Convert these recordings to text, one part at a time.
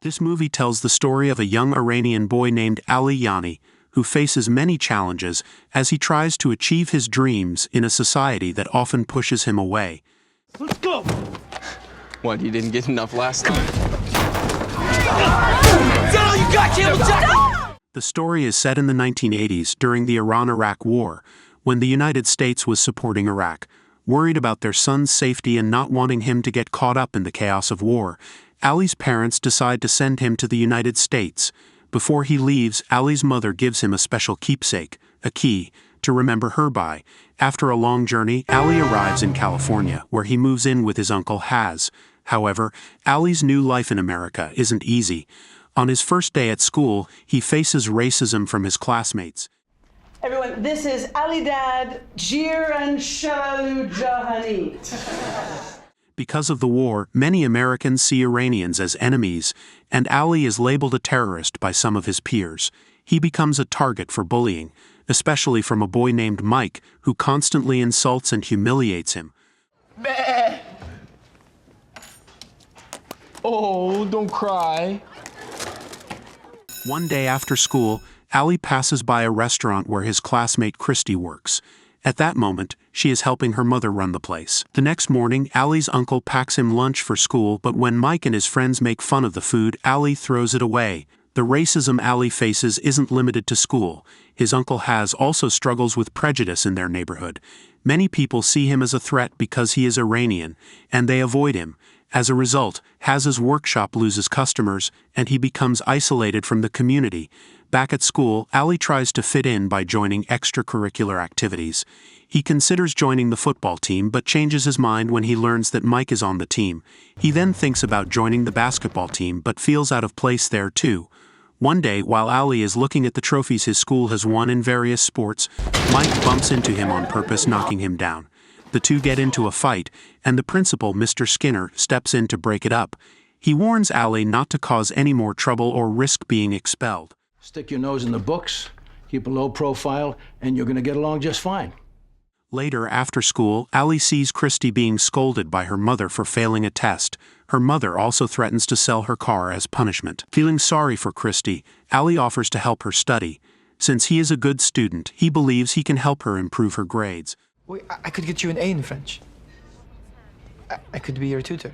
This movie tells the story of a young Iranian boy named Ali Jahani, who faces many challenges as he tries to achieve his dreams in a society that often pushes him away. Let's go! What, you didn't get enough last time? The story is set in the 1980s during the Iran-Iraq War, when the United States was supporting Iraq. Worried about their son's safety and not wanting him to get caught up in the chaos of war, Ali's parents decide to send him to the United States. Before he leaves, Ali's mother gives him a special keepsake, a key, to remember her by. After a long journey, Ali arrives in California, where he moves in with his uncle Haz. However, Ali's new life in America isn't easy. On his first day at school, he faces racism from his classmates. Everyone, this is Ali Dad, Jir and Shalu Jahani. Because of the war, many Americans see Iranians as enemies, and Ali is labeled a terrorist by some of his peers. He becomes a target for bullying, especially from a boy named Mike, who constantly insults and humiliates him. Oh, don't cry. One day after school, Ali passes by a restaurant where his classmate Christy works. At that moment, she is helping her mother run the place. The next morning, Ali's uncle packs him lunch for school, but when Mike and his friends make fun of the food, Ali throws it away. The racism Ali faces isn't limited to school. His uncle Haz also struggles with prejudice in their neighborhood. Many people see him as a threat because he is Iranian, and they avoid him. As a result, Haz's workshop loses customers, and he becomes isolated from the community. Back at school, Ali tries to fit in by joining extracurricular activities. He considers joining the football team but changes his mind when he learns that Mike is on the team. He then thinks about joining the basketball team but feels out of place there too. One day, while Ali is looking at the trophies his school has won in various sports, Mike bumps into him on purpose, knocking him down. The two get into a fight, and the principal, Mr. Skinner, steps in to break it up. He warns Ali not to cause any more trouble or risk being expelled. Stick your nose in the books, keep a low profile, and you're going to get along just fine. Later, after school, Ali sees Christy being scolded by her mother for failing a test. Her mother also threatens to sell her car as punishment. Feeling sorry for Christy, Ali offers to help her study. Since he is a good student, he believes he can help her improve her grades. Wait, I could get you an A in French. I could be your tutor.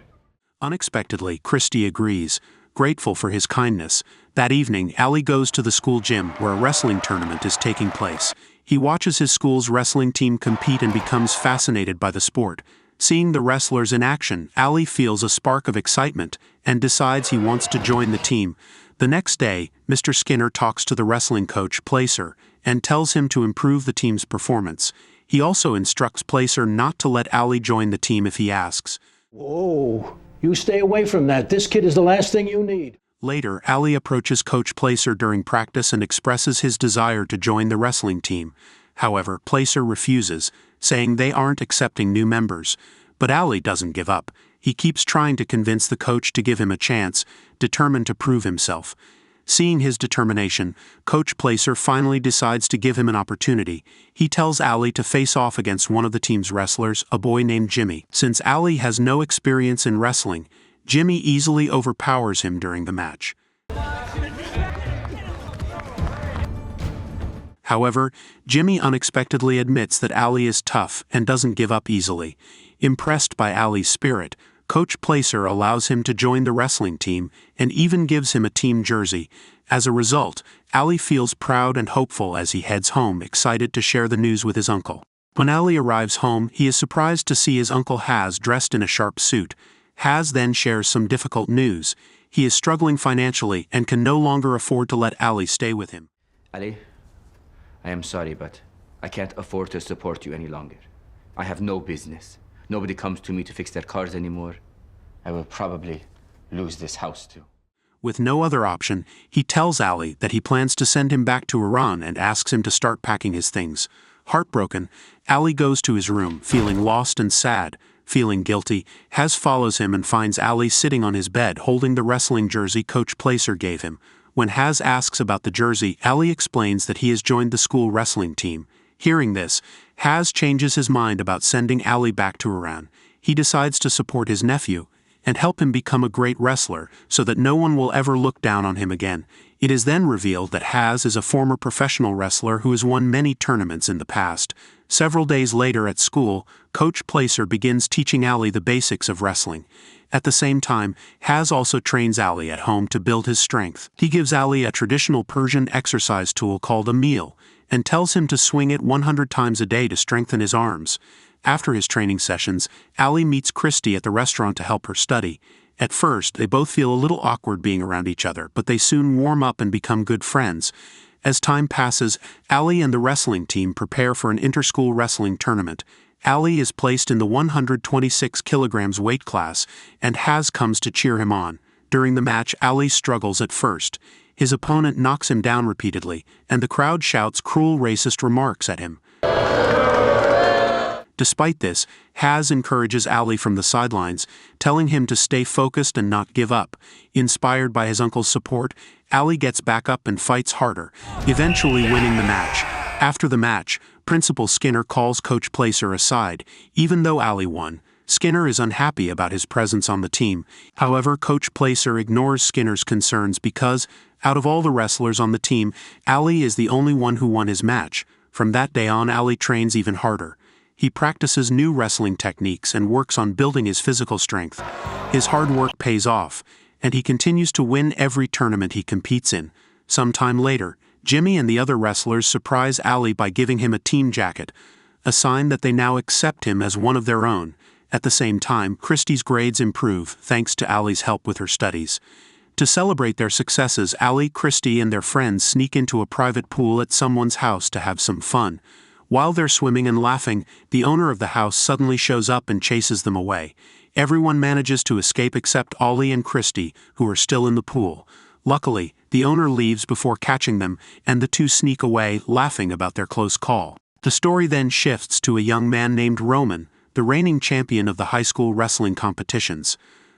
Unexpectedly, Christy agrees, grateful for his kindness. That evening, Ali goes to the school gym where a wrestling tournament is taking place. He watches his school's wrestling team compete and becomes fascinated by the sport. Seeing the wrestlers in action, Ali feels a spark of excitement and decides he wants to join the team. The next day, Mr. Skinner talks to the wrestling coach, Placer, and tells him to improve the team's performance. He also instructs Placer not to let Ali join the team if he asks. Whoa, you stay away from that. This kid is the last thing you need. Later, Ali approaches Coach Placer during practice and expresses his desire to join the wrestling team. However, Placer refuses, saying they aren't accepting new members. But Ali doesn't give up. He keeps trying to convince the coach to give him a chance, determined to prove himself. Seeing his determination, Coach Placer finally decides to give him an opportunity. He tells Ali to face off against one of the team's wrestlers, a boy named Jimmy. Since Ali has no experience in wrestling, Jimmy easily overpowers him during the match. However, Jimmy unexpectedly admits that Ali is tough and doesn't give up easily. Impressed by Ali's spirit, Coach Placer allows him to join the wrestling team and even gives him a team jersey. As a result, Ali feels proud and hopeful as he heads home, excited to share the news with his uncle. When Ali arrives home, he is surprised to see his uncle Haz dressed in a sharp suit. Haz then shares some difficult news. He is struggling financially and can no longer afford to let Ali stay with him. Ali, I am sorry, but I can't afford to support you any longer. I have no business. Nobody comes to me to fix their cars anymore. I will probably lose this house too. With no other option, he tells Ali that he plans to send him back to Iran and asks him to start packing his things. Heartbroken, Ali goes to his room, feeling lost and sad. Feeling guilty, Haz follows him and finds Ali sitting on his bed holding the wrestling jersey Coach Placer gave him. When Haz asks about the jersey, Ali explains that he has joined the school wrestling team. Hearing this, Haz changes his mind about sending Ali back to Iran. He decides to support his nephew and help him become a great wrestler so that no one will ever look down on him again. It is then revealed that Haz is a former professional wrestler who has won many tournaments in the past. Several days later at school, Coach Placer begins teaching Ali the basics of wrestling. At the same time, Haz also trains Ali at home to build his strength. He gives Ali a traditional Persian exercise tool called a meal, and tells him to swing it 100 times a day to strengthen his arms. After his training sessions, Ali meets Christy at the restaurant to help her study. At first, they both feel a little awkward being around each other, but they soon warm up and become good friends. As time passes, Ali and the wrestling team prepare for an inter-school wrestling tournament. Ali is placed in the 126 kilograms weight class, and Haz comes to cheer him on. During the match, Ali struggles at first. His opponent knocks him down repeatedly, and the crowd shouts cruel racist remarks at him. Despite this, Haz encourages Ali from the sidelines, telling him to stay focused and not give up. Inspired by his uncle's support, Ali gets back up and fights harder, eventually winning the match. After the match, Principal Skinner calls Coach Placer aside. Even though Ali won, Skinner is unhappy about his presence on the team. However, Coach Placer ignores Skinner's concerns because, out of all the wrestlers on the team, Ali is the only one who won his match. From that day on, Ali trains even harder. He practices new wrestling techniques and works on building his physical strength. His hard work pays off, and he continues to win every tournament he competes in. Sometime later, Jimmy and the other wrestlers surprise Ali by giving him a team jacket, a sign that they now accept him as one of their own. At the same time, Christy's grades improve thanks to Ali's help with her studies. To celebrate their successes, Ali, Christy, and their friends sneak into a private pool at someone's house to have some fun. While they're swimming and laughing, the owner of the house suddenly shows up and chases them away. Everyone manages to escape except Ali and Christy, who are still in the pool. Luckily, the owner leaves before catching them, and the two sneak away, laughing about their close call. The story then shifts to a young man named Roman, the reigning champion of the high school wrestling competitions.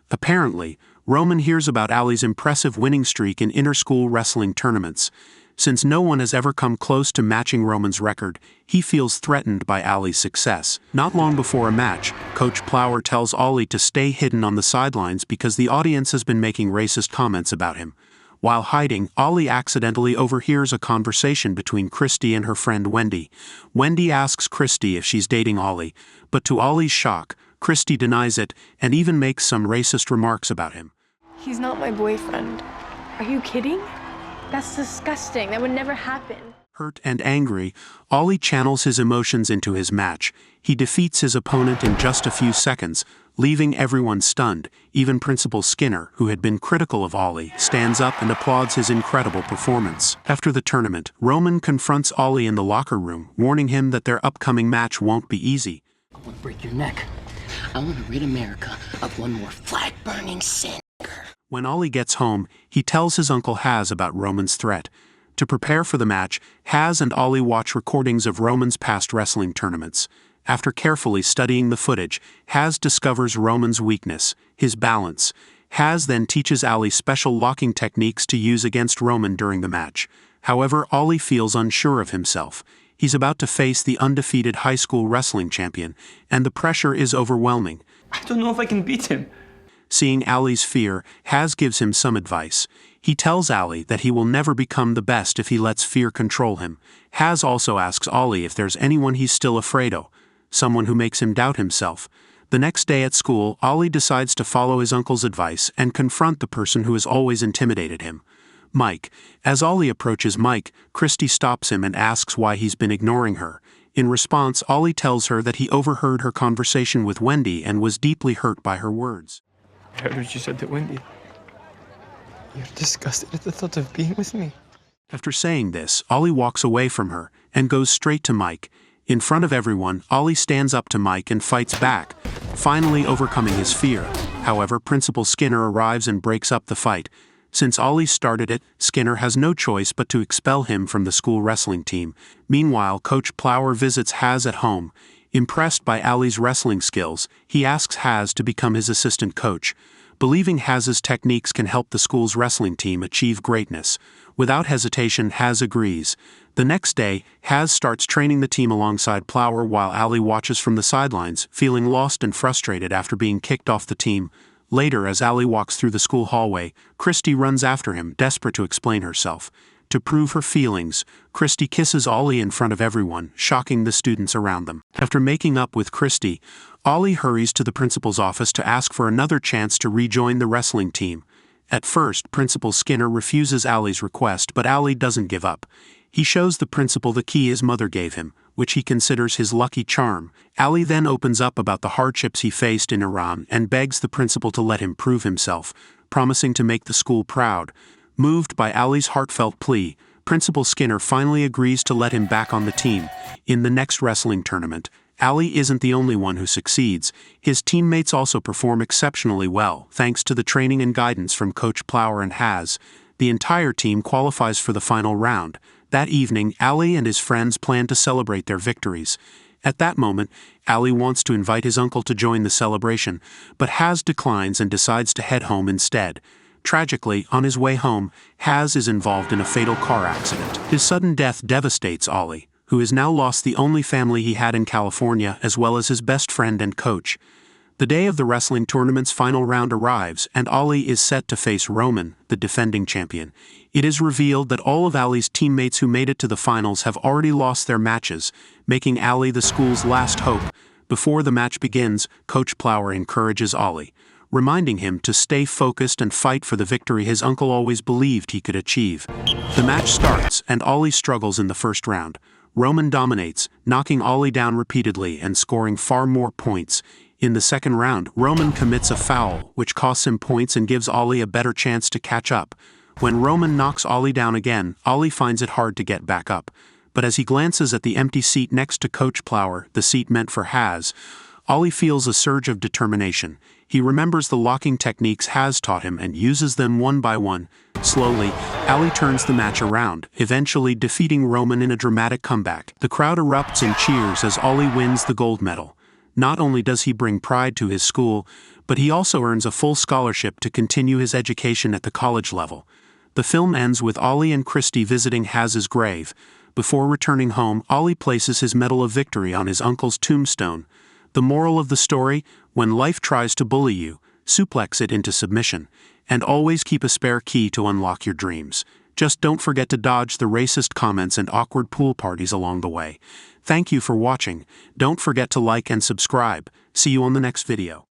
Apparently, Roman hears about Ali's impressive winning streak in inter-school wrestling tournaments. Since no one has ever come close to matching Roman's record, he feels threatened by Ali's success. Not long before a match, Coach Plower tells Ali to stay hidden on the sidelines because the audience has been making racist comments about him. While hiding, Ali accidentally overhears a conversation between Christy and her friend Wendy. Wendy asks Christy if she's dating Ali, but to Ali's shock, Christy denies it and even makes some racist remarks about him. He's not my boyfriend. Are you kidding? That's disgusting. That would never happen. Hurt and angry, Ali channels his emotions into his match. He defeats his opponent in just a few seconds, leaving everyone stunned. Even Principal Skinner, who had been critical of Ali, stands up and applauds his incredible performance. After the tournament, Roman confronts Ali in the locker room, warning him that their upcoming match won't be easy. I want to break your neck. I want to rid America of one more flag-burning sin. When Ali gets home, he tells his uncle Haz about Roman's threat. To prepare for the match, Haz and Ali watch recordings of Roman's past wrestling tournaments. After carefully studying the footage, Haz discovers Roman's weakness, his balance. Haz then teaches Ali special locking techniques to use against Roman during the match. However, Ali feels unsure of himself. He's about to face the undefeated high school wrestling champion, and the pressure is overwhelming. I don't know if I can beat him. Seeing Ali's fear, Haz gives him some advice. He tells Ali that he will never become the best if he lets fear control him. Haz also asks Ali if there's anyone he's still afraid of, someone who makes him doubt himself. The next day at school, Ali decides to follow his uncle's advice and confront the person who has always intimidated him, Mike. As Ali approaches Mike, Christy stops him and asks why he's been ignoring her. In response, Ali tells her that he overheard her conversation with Wendy and was deeply hurt by her words. I heard what you said to Wendy. You're disgusted at the thought of being with me. After saying this, Ali walks away from her and goes straight to Mike. In front of everyone, Ali stands up to Mike and fights back, finally overcoming his fear. However, Principal Skinner arrives and breaks up the fight. Since Ali started it, Skinner has no choice but to expel him from the school wrestling team. Meanwhile, Coach Plower visits Haz at home. Impressed by Ali's wrestling skills, he asks Haz to become his assistant coach, believing Haz's techniques can help the school's wrestling team achieve greatness. Without hesitation, Haz agrees. The next day, Haz starts training the team alongside Plower while Ali watches from the sidelines, feeling lost and frustrated after being kicked off the team. Later, as Ali walks through the school hallway, Christy runs after him, desperate to explain herself. To prove her feelings, Christy kisses Ollie in front of everyone, shocking the students around them. After making up with Christy, Ollie hurries to the principal's office to ask for another chance to rejoin the wrestling team. At first, Principal Skinner refuses Allie's request, but Allie doesn't give up. He shows the principal the key his mother gave him, which he considers his lucky charm. Allie then opens up about the hardships he faced in Iran and begs the principal to let him prove himself, promising to make the school proud. Moved by Allie's heartfelt plea, Principal Skinner finally agrees to let him back on the team. In the next wrestling tournament, Ali isn't the only one who succeeds. His teammates also perform exceptionally well, thanks to the training and guidance from Coach Plower and Haz. The entire team qualifies for the final round. That evening, Ali and his friends plan to celebrate their victories. At that moment, Ali wants to invite his uncle to join the celebration, but Haz declines and decides to head home instead. Tragically, on his way home, Haz is involved in a fatal car accident. His sudden death devastates Ollie, who has now lost the only family he had in California as well as his best friend and coach. The day of the wrestling tournament's final round arrives, and Ollie is set to face Roman, the defending champion. It is revealed that all of Ali's teammates who made it to the finals have already lost their matches, making Ali the school's last hope. Before the match begins, Coach Plower encourages Ollie, reminding him to stay focused and fight for the victory his uncle always believed he could achieve. The match starts, and Ollie struggles in the first round. Roman dominates, knocking Ollie down repeatedly and scoring far more points. In the second round, Roman commits a foul, which costs him points and gives Ollie a better chance to catch up. When Roman knocks Ollie down again, Ollie finds it hard to get back up. But as he glances at the empty seat next to Coach Plower, the seat meant for Haz, Ollie feels a surge of determination. He remembers the locking techniques Haz taught him and uses them one by one. Slowly, Ali turns the match around, eventually defeating Roman in a dramatic comeback. The crowd erupts in cheers as Ollie wins the gold medal. Not only does he bring pride to his school, but he also earns a full scholarship to continue his education at the college level. The film ends with Ollie and Christy visiting Haz's grave. Before returning home, Ollie places his Medal of Victory on his uncle's tombstone. The moral of the story: when life tries to bully you, suplex it into submission, and always keep a spare key to unlock your dreams. Just don't forget to dodge the racist comments and awkward pool parties along the way. Thank you for watching. Don't forget to like and subscribe. See you on the next video.